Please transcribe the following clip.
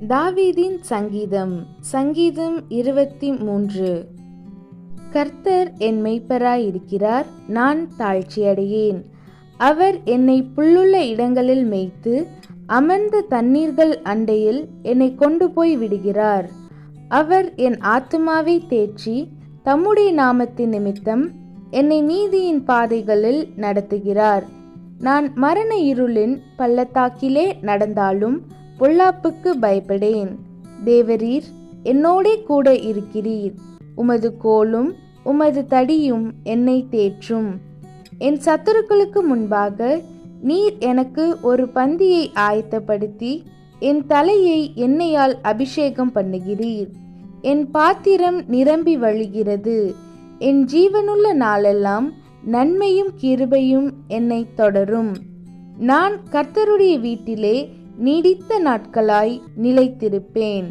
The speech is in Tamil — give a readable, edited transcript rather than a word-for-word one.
தாவீதின் சங்கீதம். சங்கீதம் 23. கர்த்தர் என் மெய்ப்பராயிருக்கிறார், நான் தாழ்ச்சியடையேன். அவர் என்னை புல்லுள்ள இடங்களில் மேய்த்து அமர்ந்த தண்ணீர்கள் அண்டையில் என்னை கொண்டு போய் விடுகிறார். அவர் என் ஆத்துமாவை தேற்றி தம்முடைய நாமத்தின் நிமித்தம் என்னை நீதியின் பாதைகளில் நடத்துகிறார். நான் மரண இருளின் பள்ளத்தாக்கிலே நடந்தாலும் பொல்லாப்புக்கு பயப்படேன். தேவரீர் என்னோடே கூட இருக்கிறீர். உமது கோலும் உமது தடியும் என்னை தேற்றும். என் சத்துருக்களுக்கு முன்பாக நீர் எனக்கு ஒரு பந்தியை ஆயத்தப்படுத்தி என் தலையை எண்ணெயால் அபிஷேகம் பண்ணுகிறீர். என் பாத்திரம் நிரம்பி வழிகிறது. என் ஜீவனுள்ள நாளெல்லாம் நன்மையும் கிருபையும் என்னை தொடரும். நான் கர்த்தருடைய வீட்டிலே நீடித்த நாட்களாய் நிலைத்திருப்பேன்.